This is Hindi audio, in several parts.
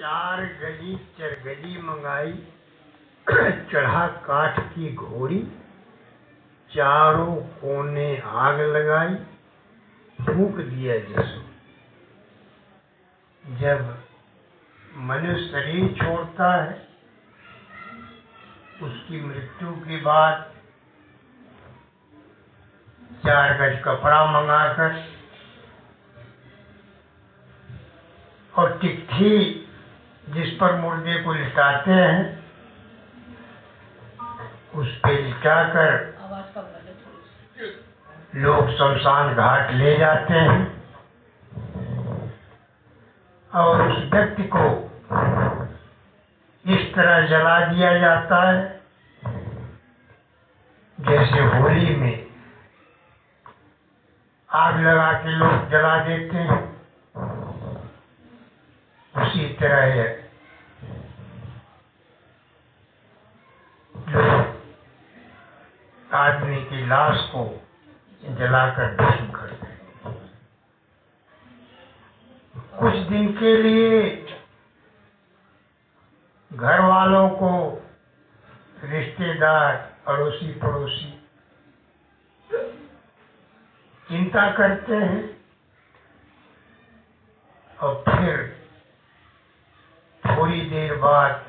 4 गली चरगली मंगाई, चढ़ा काठ की घोड़ी, चारों कोने आग लगाई, फूंक दिया जसो। जब मनुष्य शरीर छोड़ता है, उसकी मृत्यु के बाद 4 गज कपड़ा मंगाकर और चिट्ठी जिस पर मुर्दे को लिटाते हैं, उस पे लिटाकर लोग शमशान घाट ले जाते हैं और उस व्यक्ति को इस तरह जला दिया जाता है जैसे होली में आग लगा के लोग जला देते हैं। उसी तरह है लोग आदमी की लाश को जलाकर भस्म करते हैं। कुछ दिन के लिए घर वालों को, रिश्तेदार, अड़ोसी पड़ोसी चिंता करते हैं और फिर थोड़ी देर बाद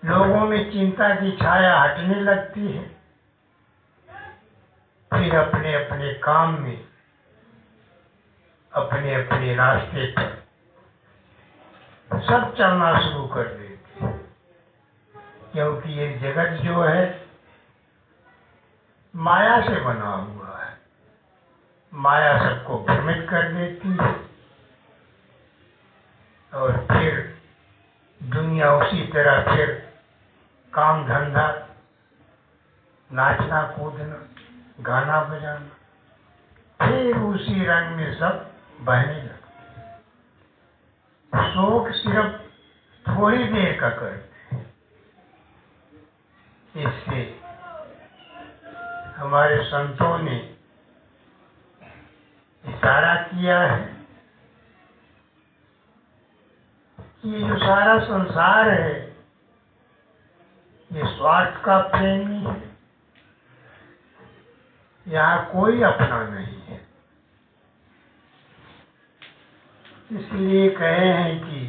लोगों में चिंता की छाया हटने लगती है। फिर अपने अपने काम में, अपने अपने रास्ते पर सब चलना शुरू कर देते हैं, क्योंकि ये जगत जो है माया से बना हुआ है। माया सबको भ्रमित कर देती है और फिर दुनिया उसी तरह फिर काम धंधा, नाचना कूदना, गाना बजाना, फिर उसी रंग में सब बहने लगते हैं। शोक सिर्फ थोड़ी देर का करते हैं। इससे हमारे संतों ने इशारा किया है कि ये जो सारा संसार है, ये स्वार्थ का प्रेमी है। यहाँ कोई अपना नहीं है। इसलिए कहे हैं कि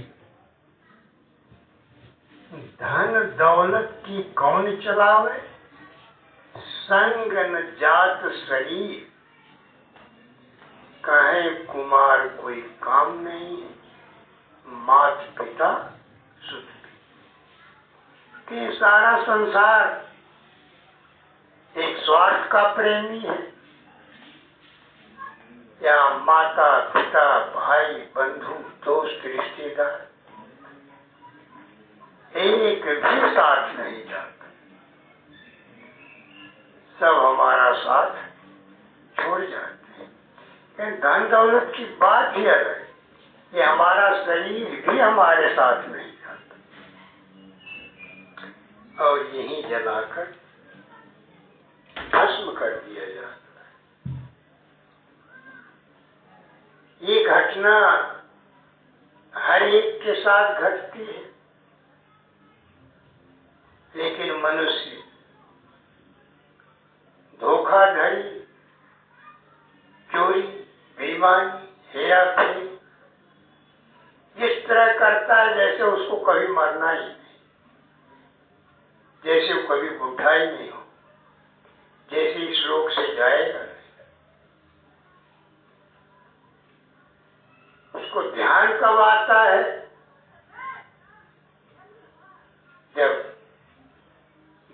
धन दौलत की कौन चलावे, संग न जात शरीर, कहे कुमार कोई काम नहीं है, मात पिता सुत कि सारा संसार एक स्वार्थ का प्रेमी है। या माता पिता भाई बंधु दोस्त रिश्तेदार एक भी साथ नहीं जाता, सब हमारा साथ छोड़ जाते हैं। धन दौलत की बात ही अलग है, ये हमारा शरीर भी हमारे साथ नहीं जाता और यही जलाकर भस्म कर दिया जाता है। ये घटना हर एक के साथ घटती है, लेकिन मनुष्य धोखाधड़ी, चोरी, बेईमानी, हेराफेरी इस तरह करता है जैसे उसको कभी मरना ही नहीं, जैसे वो कभी बुढ़ा ही नहीं हो, जैसे इस लोक से जाएगा। उसको ध्यान कब आता है? जब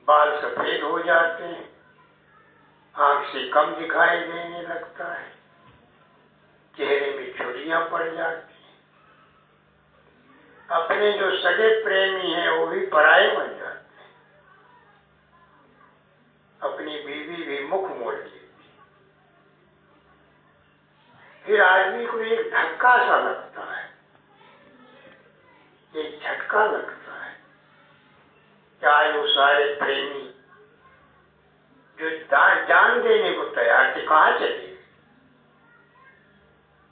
बाल सफेद हो जाते हैं, आंख से कम दिखाई देने लगता है, चेहरे में झुर्रियां पड़ जाती हैं, अपने जो सगे प्रेमी हैं वो भी पराये बन जाते हैं, अपनी बीवी भी मुख मोड़ लेती। फिर आदमी को एक धक्का सा लगता है, एक झटका लगता है, चाहे वो सारे प्रेमी जो जान देने को तैयार थे कहाँ चले,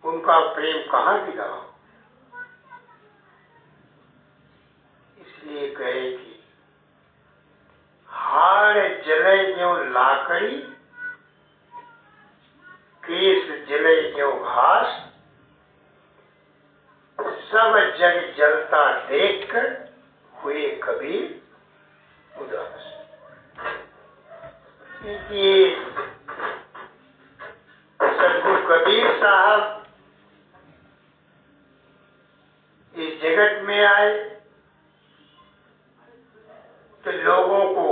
उनका प्रेम कहाँ गिरा हो। कहे कि हाड़ जले ज्यों लाकड़ी, केस जले ज्यों घास, सब जग जलता देखकर हुए कबीर उदास। ये सदगुरु कबीर साहब इस जगत में आए तो लोगों को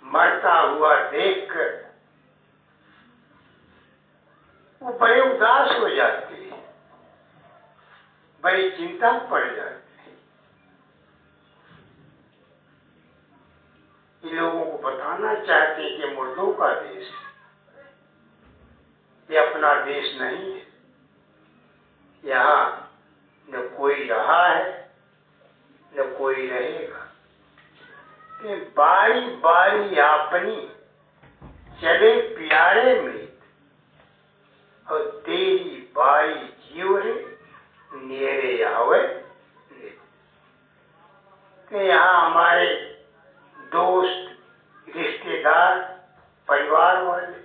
मरता हुआ देखकर वो बड़े उदास हो जाते हैं, बड़ी चिंता में पड़ जाते हैं। ये लोगों को बताना चाहते हैं कि मुर्दों का देश ये अपना देश नहीं है। यहाँ न कोई रहा है न कोई रहेगा। कि बारी बारी अपनी चले प्यारे में और तेरी बारी जीवरे नेरे आवे। कि यहाँ हमारे दोस्त, रिश्तेदार, परिवार वाले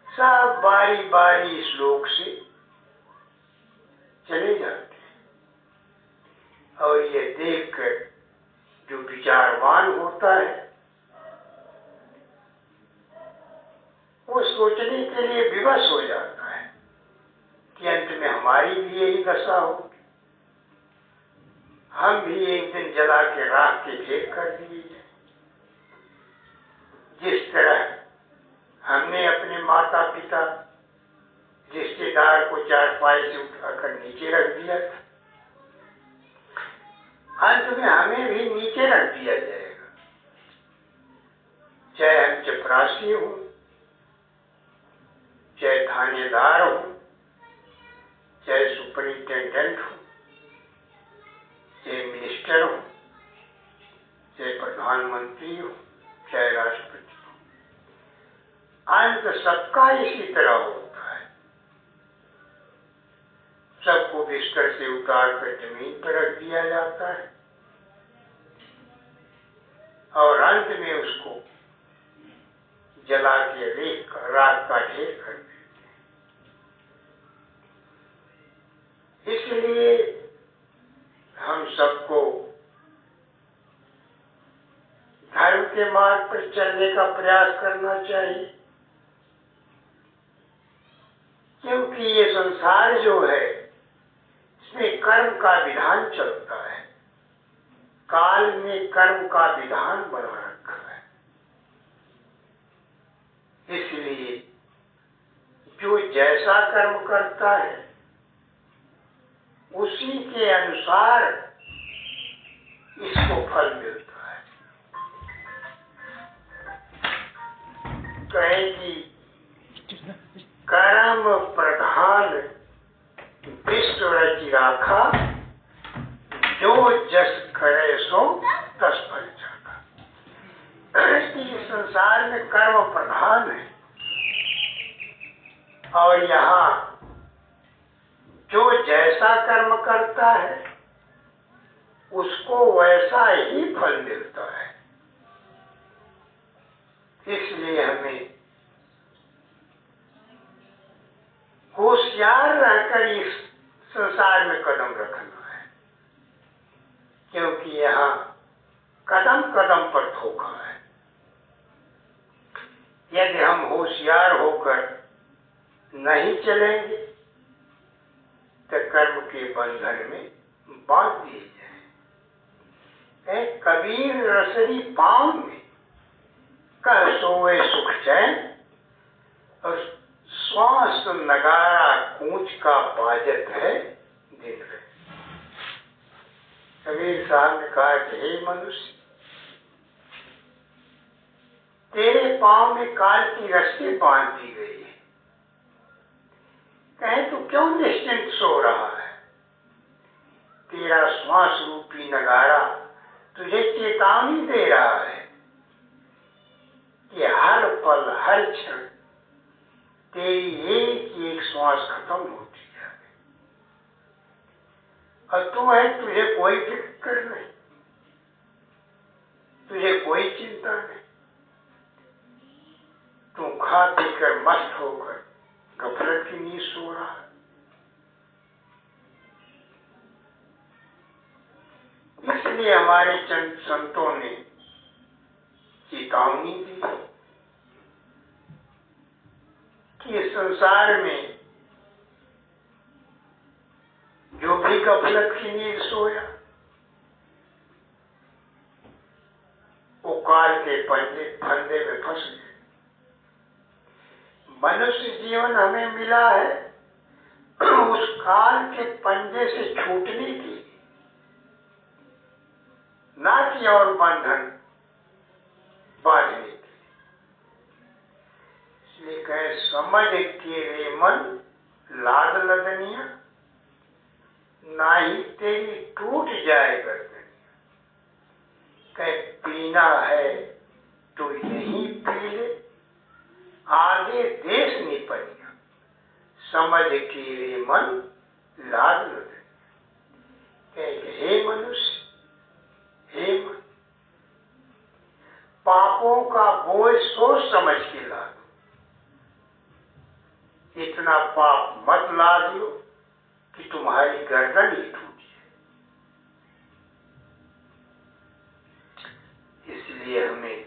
सब बारी बारी इस लोक से चले जाते हैं। और ये देखकर जो विचारवान होता है वो सोचने के लिए विवश हो जाता है कि अंत में हमारी भी यही दशा होगी, हम भी एक दिन जला के राख के ढेर कर दिए जाए। जिस तरह हमने अपने माता पिता, रिश्तेदार को चारपाई से उठाकर नीचे रख दिया था, अंत में हमें भी नीचे रख दिया जाएगा। चाहे हम चपरासी हो, चाहे थानेदार हो, चाहे सुपरिंटेंडेंट हो, चाहे मिनिस्टर हो, चाहे प्रधानमंत्री हो, चाहे राष्ट्रपति हो, अंत सबका इसी तरह होता है। सबको बिस्तर से उतार कर जमीन पर रख दिया जाता है और अंत में उसको जला के राख का ढेर कर देते हैं। इसलिए हम सबको धर्म के मार्ग पर चलने का प्रयास करना चाहिए, क्योंकि ये संसार जो है इसमें कर्म का विधान चलता है। काल में कर्म का विधान बना रखा है। इसलिए जो जैसा कर्म करता है उसी के अनुसार इसको फल मिलता है। कहे कि कर्म प्रधान विश्व रचि राखा, जो जस करे सो तस फल जाता। इस संसार में कर्म प्रधान है और यहाँ जो जैसा कर्म करता है उसको वैसा ही फल मिलता है। इसलिए हमें होशियार रहकर इस संसार में कदम रखना है, क्योंकि यहाँ कदम कदम पर धोखा है। यदि हम होशियार होकर नहीं चलेंगे तो कर्म के बंधन में बांध दिए जाए। कबीर रसरी पाँव में कह सोए सुख चैन, और श्वास नगारा कूंच का बाजत है दिन में। कबीर साहब ने कहा कि हे मनुष्य, तेरे पांव में काल की रस्सी बांध दी गई है, कहे तू क्यों निश्चिंत सो रहा है? तेरा श्वास रूपी नगारा तुझे चेतावनी दे रहा है कि हर पल हर क्षण तेरी एक एक श्वास खत्म होती है और तू है, तुझे कोई फिक्र नहीं, तुझे कोई चिंता नहीं, तू खा पी कर मस्त होकर गफलत की नींद सो रहा है। इसलिए हमारे चंद संतों ने चेतावनी दी कि संसार में जो भी गफलत की नींद सोया वो काल के फंदे में फंस गए। मनुष्य जीवन हमें मिला है उस काल के पंजे से छूटने की, ना कि और बंधन बांधने की। इसलिए कहे समझ के रे मन लाद लदनिया, ना ही तेरी टूट जाए गर्दनिया। कहे पीना है तो यही पी ले, आगे देश निपनिया, समझ के रे मन लाद लदनिया। कहे हे मनुष्य, हे मन, पापों का बोझ सोच समझ के लाद, इतना पाप मत लाद लो कि तुम्हारी गर्दन ही टूट जाए। इसलिए हमें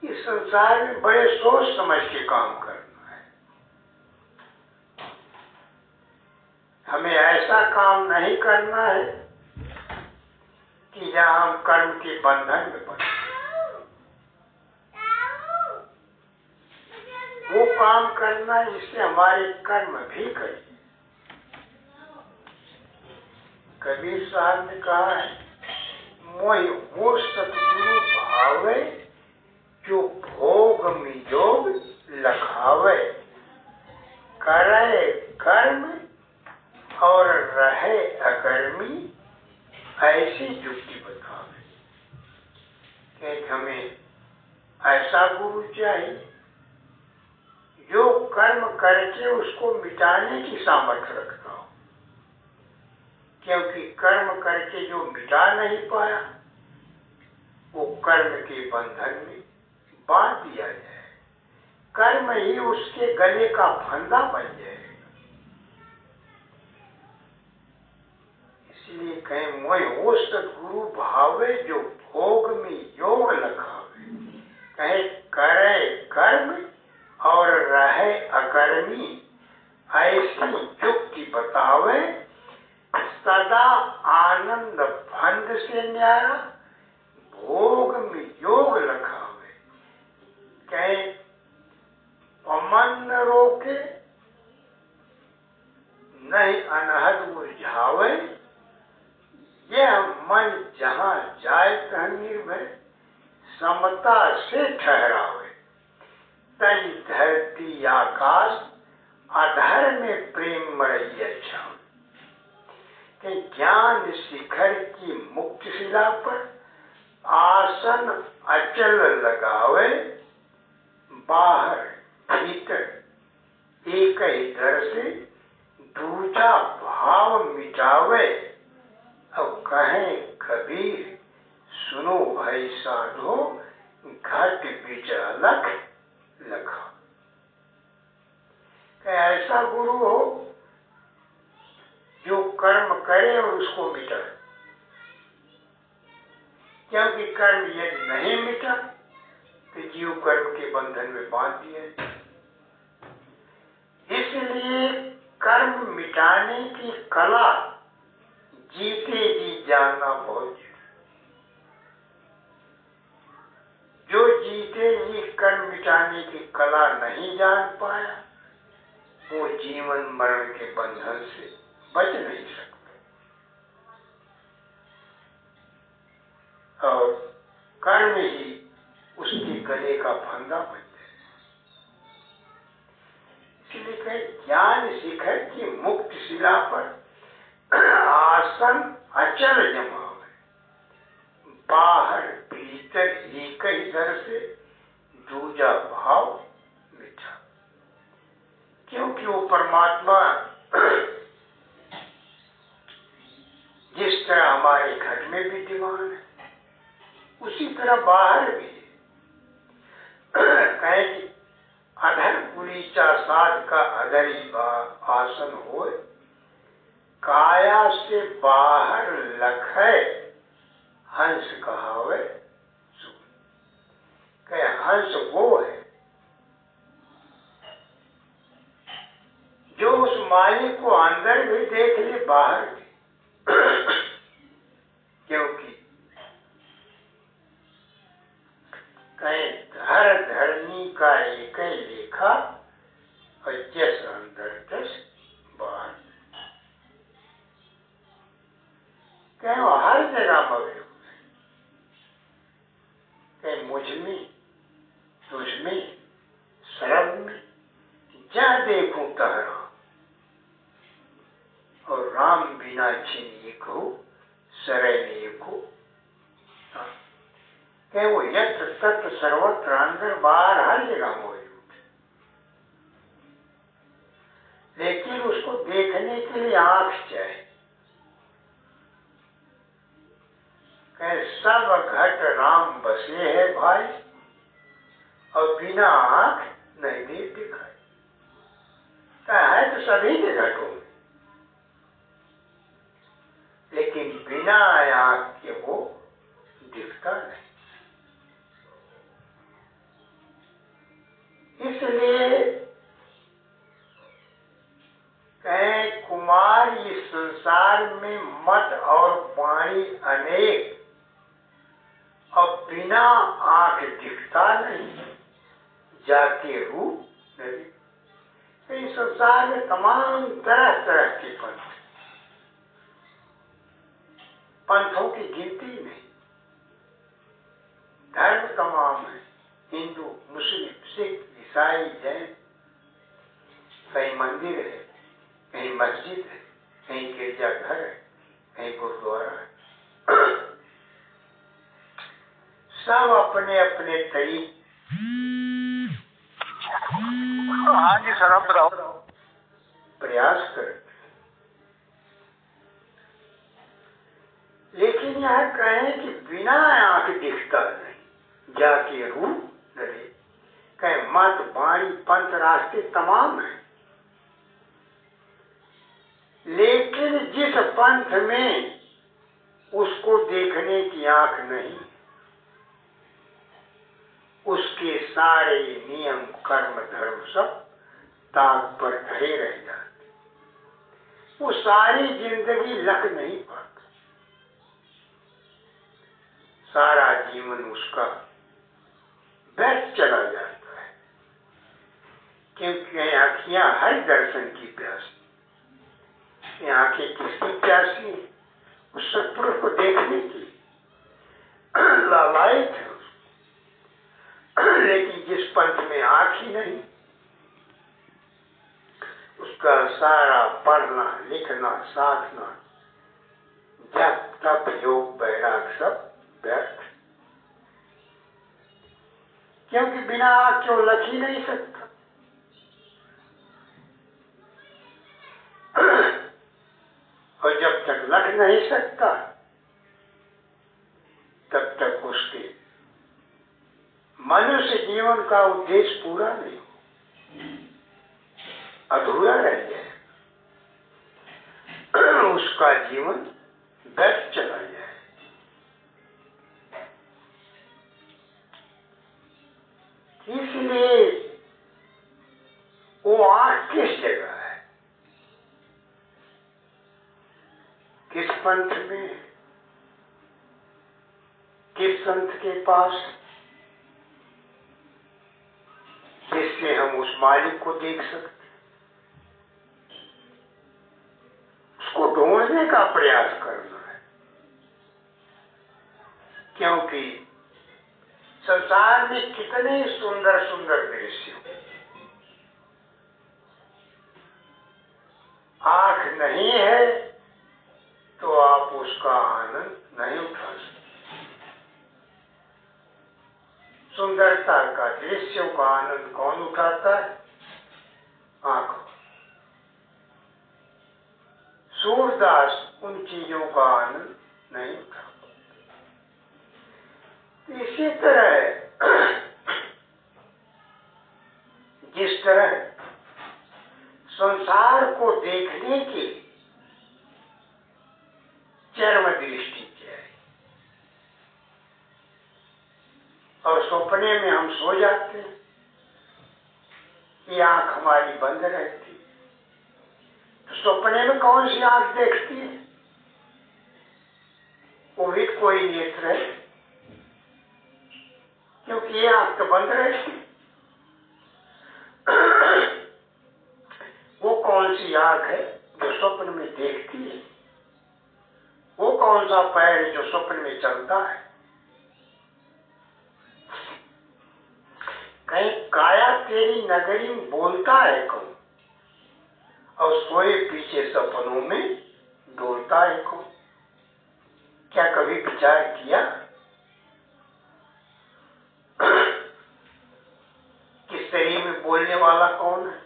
इस संसार में बड़े सोच समझ के काम करना है। हमें ऐसा काम नहीं करना है कि जहां हम कर्म के बंधन में पड़े। वो काम करना है जिससे हमारे कर्म भी करें। कबीर साहब ने कहा है, मोहि वो सतगुरु भावे जो भोग में योग लखावे, करे कर्म और रहे अकर्मी, ऐसी युक्ति बतावे। कि हमें ऐसा गुरु चाहिए जो कर्म करके उसको मिटाने की सामर्थ्य रखता हो, क्योंकि कर्म करके जो मिटा नहीं पाया वो कर्म के बंधन में बांध दिया जाए, कर्म ही उसके गले का फंदा बन जाएगा। इसलिए कहें मोय वो सदगुरु भावे जो भोग में योग लखावे, कहे करे कर्म और रहे अकर्मी, ऐसी युक्ति बतावे, सदा आनंद फंद से न्यारा, भोग में योग लखावे। कहे पमन न रोके, नहीं अनहद मुरझावे, यह मन जहां जाए तह निर्भय, समता से ठहरावे। तई धरती आकाश अधर में प्रेम मरई अच्छा, कि ज्ञान शिखर की मुक्त शिला पर आसन अचल लगावे, बाहर भीतर एक ही दर से दूजा भाव मिटावे। अब कहें कबीर सुनो भाई साधो, घट बीच अलग लगा। ऐसा गुरु हो जो कर्म करे और उसको मिटाए, क्योंकि कर्म यदि नहीं मिटा तो जीव कर्म के बंधन में बांध दिया। इसलिए कर्म मिटाने की कला जीते जी जानना बहुत जरूरी। जो जीते जी कर्म मिटाने की कला नहीं जान पाया वो जीवन मरण के बंधन से बच नहीं सकता, और कर्म ही उसके गले का फंदा बन जाए। इसलिए कहे ज्ञान शिखर की मुक्त शिला पर आसन अचल जमावे, बाहर भीतर एक ही दर से दूजा भाव मिटा। क्योंकि वो परमात्मा में विद्यमान है, उसी तरह बाहर भी कहे कि अधर पुरीचा साध का अधरी आसन हो, काया से बाहर लखै हंस कहावे। कहे हंस वो है जो उस मालिक को अंदर भी देख ले, बाहर भी। क्योंकि कहीं धर धरनी का एक ही लेखा, और जस अंदर तस बाहर। कहीं वो हर जगह मौजूद है। कहीं मुझ में, तुझ में, सर्व में, जहाँ देखूं तह राम, और राम बिना छिन एक हो, सरय एक हो। क्या वो यत्र तत्र सर्वत्र अंदर बाहर हर जगह मौजूद है, लेकिन उसको देखने के लिए आंख चाहिए। कहे सब घट राम बसे है भाई, और बिना आंख नहीं देख दिखाई। है तो सभी के घटों में, लेकिन बिना आंख के वो दिखता नहीं। इसलिए कहे कुमार इस संसार में मत और वाणी अनेक, और बिना आंख दिखता नहीं, जाके रूप नहीं। इस संसार में तमाम तरह तरह के पंथों की गिनती नहीं। धर्म तमाम है, हिंदू, मुस्लिम, सिख, ईसाई, जैन। कहीं मंदिर है, कहीं मस्जिद है, कहीं गिरजाघर है, कहीं गुरुद्वारा है। सब अपने अपने तरीके। हाँ जी सर, आप बताओ। प्रयास करते, लेकिन यह कहें कि बिना आंख दिखता नहीं, जाके रूप न दे। कहे मत, वाणी, पंथ, रास्ते तमाम है, लेकिन जिस पंथ में उसको देखने की आंख नहीं, उसके सारे नियम, कर्म, धर्म सब ताक पर खड़े रह जाते। वो सारी जिंदगी लख नहीं पाता, सारा जीवन उसका व्यर्थ चला जाता है। क्योंकि आंखियां हर दर्शन की प्यासी। आंखें किसकी प्यासी है? उस सत्पुरुष को देखने की लालायित है। लेकिन जिस पंथ में आंख ही नहीं, उसका सारा पढ़ना, लिखना, साधना, जप, तप, योग, वैराग सब व्यर्थ। क्योंकि बिना आंख के वो लख ही नहीं सकता। और जब तक लख नहीं सकता, तब तक उसके मनुष्य जीवन का उद्देश्य पूरा नहीं, अधूरा रह जाए, उसका जीवन व्यर्थ चला जाए। इसलिए वो आंख किस जगह है, किस पंथ में, किस संत के पास, जिससे हम उस मालिक को देख सकते, उसको ढूंढने का प्रयास करना है। क्योंकि संसार में कितने सुंदर सुंदर दृश्य, आंख नहीं है तो आप उसका आनंद नहीं उठा सकते। सुंदरता का, दृश्यों का आनंद कौन उठाता है? आंख। सूरदास उन चीजों का आनंद नहीं उठाता। इसी तरह जिस तरह संसार को देखने की चरम दृष्टि है और सपने में हम सो जाते हैं, ये आंख हमारी बंद रहती, तो सपने में कौन सी आंख देखती है? वो भी कोई नेत्र है, क्योंकि ये आंख तो बंद रहती। वो कौन सी आंख है जो स्वप्न में देखती है? वो कौन सा पैर है जो स्वप्न में चलता है? कहीं काया तेरी नगरी में बोलता है कौन, और सोए पीछे सपनों में डोलता है कौन? क्या कभी विचार किया कि शरीर में बोलने वाला कौन है?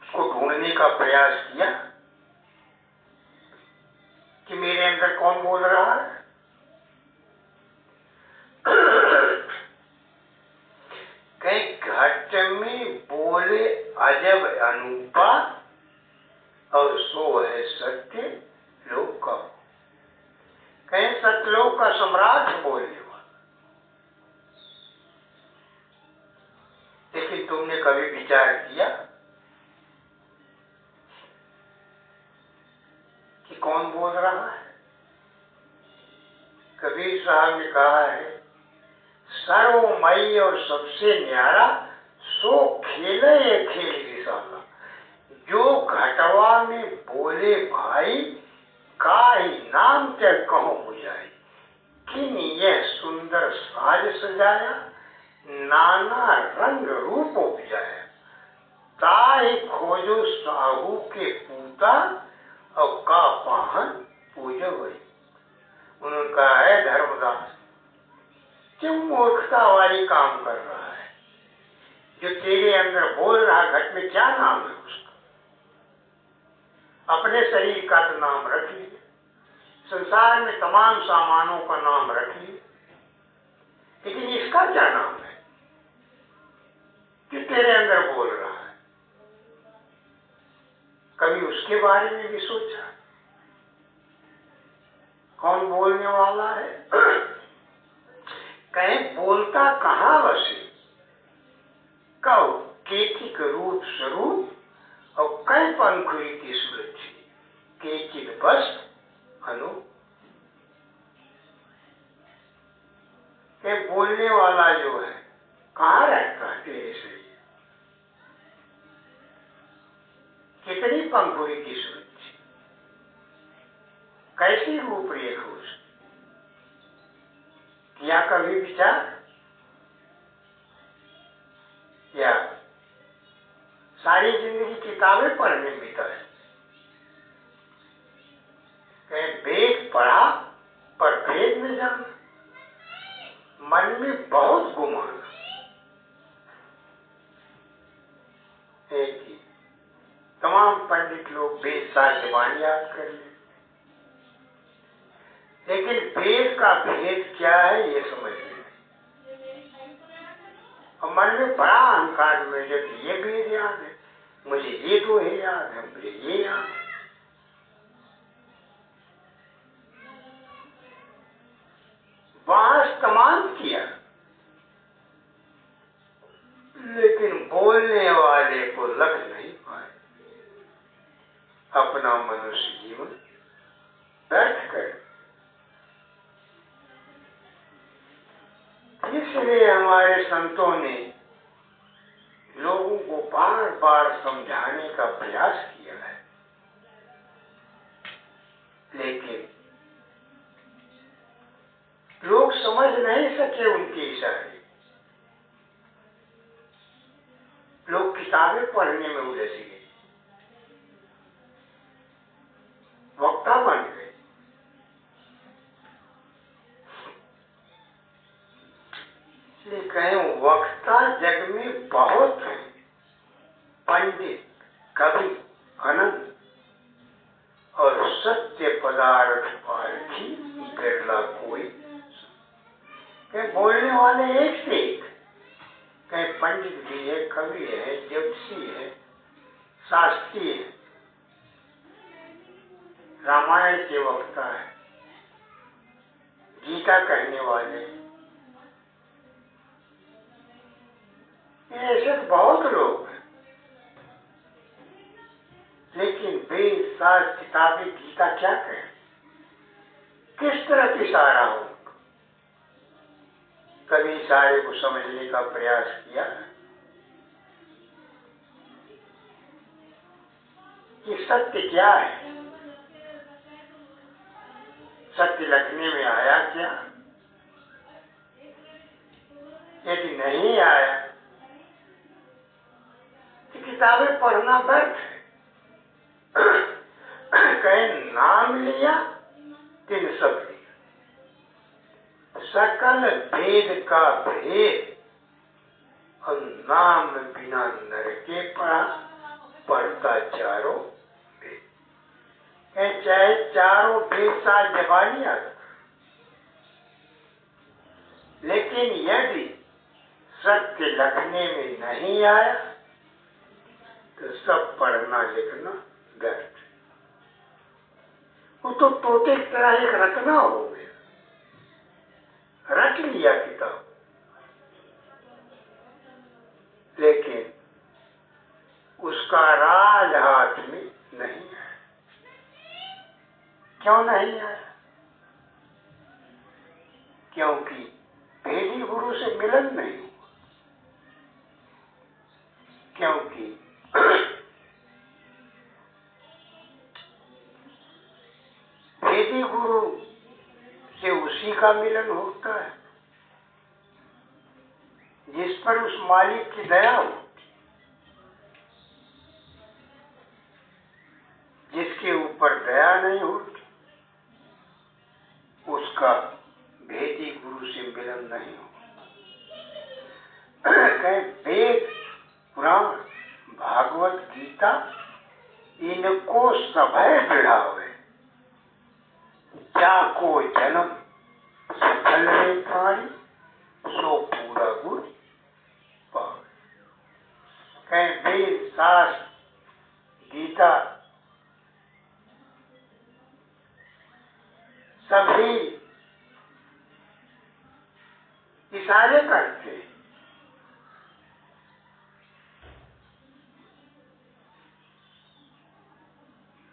उसको ढूंढने का प्रयास किया कि मेरे अंदर कौन बोल रहा है? कहीं घट में बोले अजब अनूपा, और सो है सत्य लोक का। कहीं सतलोक का सम्राट बोलने वाला। लेकिन तुमने कभी विचार किया कि कौन बोल रहा है? कबीर साहब ने कहा है, सर्वमयी और सबसे न्यारा सो खेले ये खेल विशाला, जो घटवा में बोले भाई, काई नाम क्या कहो बुझाई, किन यह सुंदर साज सजाया, नाना रंग रूप उपजाया, ताहि खोजो साहू के पूता, और का पाहन पूजो वही। उन्होंने कहा है, धर्मदास क्यों मूर्खता वाली काम कर रहा है? जो तेरे अंदर बोल रहा घट में क्या नाम है उसका? अपने शरीर का तो नाम रख लिए, संसार में तमाम सामानों का नाम रख लिए, लेकिन इसका क्या नाम है जो तेरे अंदर बोल रहा है? कभी उसके बारे में भी सोचा? कौन बोलने वाला है? कहीं बोलता कहाँ वसे, कहो केचिक रूप स्वरूप, और कई पंखुरी की सुरक्षी, केचिक बस अनु। के बोलने वाला जो है कहाँ रहता है तेरे शरीर? कितनी पंखुरी की सुरक्षी, कैसी रूपरेखा उसकी? क्या कभी विचार? या सारी जिंदगी किताबें पढ़ने में बीता है, कहीं वेद पढ़ा पर भेद में जाना, मन में बहुत गुमान। एक ही तमाम पंडित लोग वेद साहित्य वाणी याद कर ले, लेकिन वेद का भेद क्या है ये समझ नहीं। और मन में बड़ा अहंकार में जब ये वेद याद है, मुझे ये तो है याद है, मुझे ये याद है। वास तमाम किया, लेकिन बोलने वाले को लग नहीं पाए, अपना मनुष्य जीवन व्यर्थ कर। इसलिए हमारे संतों ने लोगों को बार बार समझाने का प्रयास किया है, लेकिन लोग समझ नहीं सके उनके इशारे। लोग किताबें पढ़ने में उलझ गए, वक्ता बन गए। इसलिए कहें वक्ता जग में बहुत है, पंडित कवि अनंत, और सत्य पदार्थ पारखी बिरला कोई। कहीं बोलने वाले एक से एक, कहीं पंडित भी है, कवि है, ज्योतिषी है, शास्त्री है, रामायण के वक्ता है, गीता कहने वाले, ऐसे बहुत लोग हैं। लेकिन वेद शास्त्र किताबें गीता क्या कहें, किस तरह की इशारा हो? कभी इशारे को समझने का प्रयास किया कि सत्य क्या है, सत्य लिखने में आया क्या? यदि नहीं आया तो किताबें पढ़ना व्यर्थ है। कहीं नाम लिया तिन सब लिया, सकल भेद का भेद और नाम बिना नरके पढ़ा, पढ़ता चारों भेद। कहीं चाहे चारों भेद साथ जबानी आता, लेकिन यदि सत्य लिखने में नहीं आया तो सब पढ़ना लिखना व्यर्थ। वो तो तोते की तरह एक रटना हो गया, रट लिया किताब, लेकिन उसका राज हाथ में नहीं है। क्यों नहीं है? क्योंकि भेदी गुरु से मिलन नहीं हुआ। क्योंकि भेदी गुरु से उसी का मिलन होता है जिस पर उस मालिक की दया हो। जिसके ऊपर दया नहीं होती उसका भेदी गुरु से मिलन नहीं हो। कहीं वेद, पुराण, भागवत गीता इनको सभय बढ़ावे, जाको जन्म सफल रे प्राणी, सो पूरा गुण पावे। कहीं वेद, शास्त्र, गीता सभी इशारे करते हैं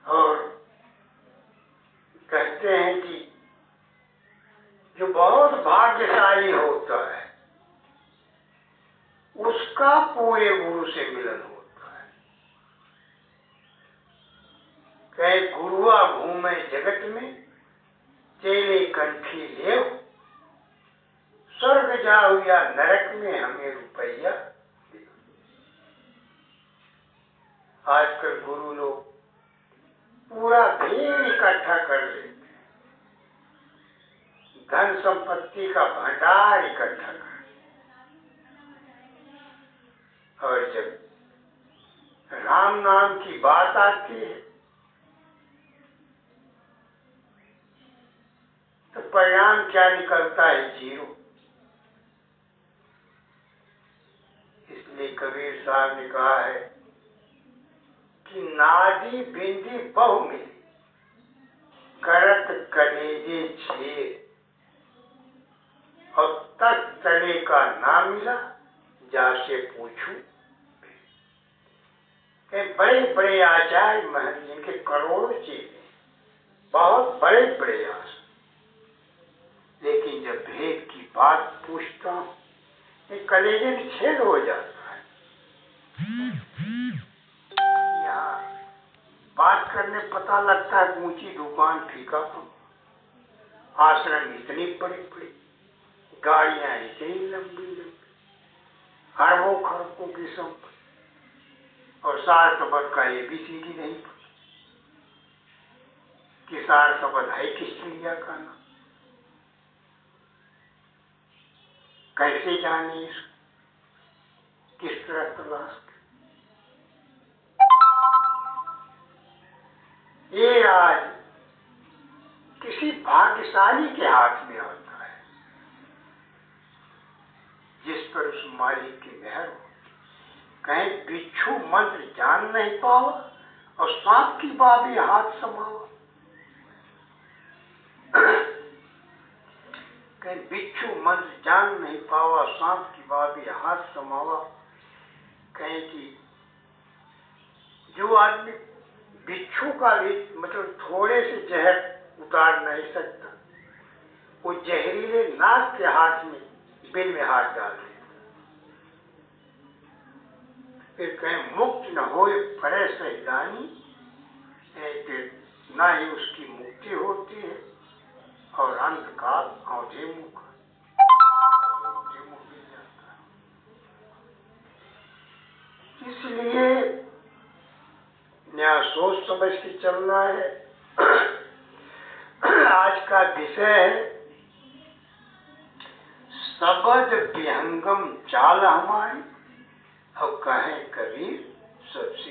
और कहते हैं कि जो बहुत भाग्यशाली होता है उसका पूरे गुरु से मिलन होता है। कहे गुरुआ घूमे जगत में, चेले कंठी लेव, स्वर्ग जाओ या नरक में हमें रुपया दे। आजकल गुरु लोग पूरा भीड़ इकट्ठा कर लेते, धन संपत्ति का भंडार इकट्ठा कर, और जब राम नाम की बात आती है तो परिणाम क्या निकलता है? जीरो। इसलिए कबीर साहब ने कहा है कि नादी बिंदी बहु मिली, करत कलेजे छेद, और तक तले का ना मिला, जासे पूछूं। बड़े बड़े आचार्य महंत जिनके करोड़ों चेले, बहुत बड़े बड़े आस, लेकिन जब भेद की बात पूछता हूं ये कलेजे में छेद हो जाता है। यहाँ बात करने पता लगता है ऊंची दुकान फीका, आश्रम इतनी बड़ी बड़ी, गाड़ियां इतनी लंबी लंबी, अरबों खरबों की संपत्ति, और सार सबद का ABCD नहीं पता कि सार सबद है किस चिड़िया का नाम, कैसे जाने इसको, किस तरह तलाश। ये आज किसी भाग्यशाली के हाथ में होता है, जिस पर उस मालिक की मेहर हो। कहीं बिच्छू मंत्र जान नहीं पावा और सांप की बाबी हाथ समावा। कहीं बिच्छू मंत्र जान नहीं पावा, सांप की बाबी हाथ समावा। कहीं कि जो आदमी बिच्छू का भी मतलब थोड़े से जहर उतार नहीं सकता, वो जहरीले नाग के हाथ में बिल में हाथ डाल देता। फिर कहीं मुक्त न होए पड़े सहिदानी, न ही उसकी मुक्ति होती है और अंतकाल औंधे मुख मिल जाता है। इसलिए यहाँ सोच समझ के चलना है। आज का विषय है सबद विहंगम चाल हमारी, और कहें कबीर सबसे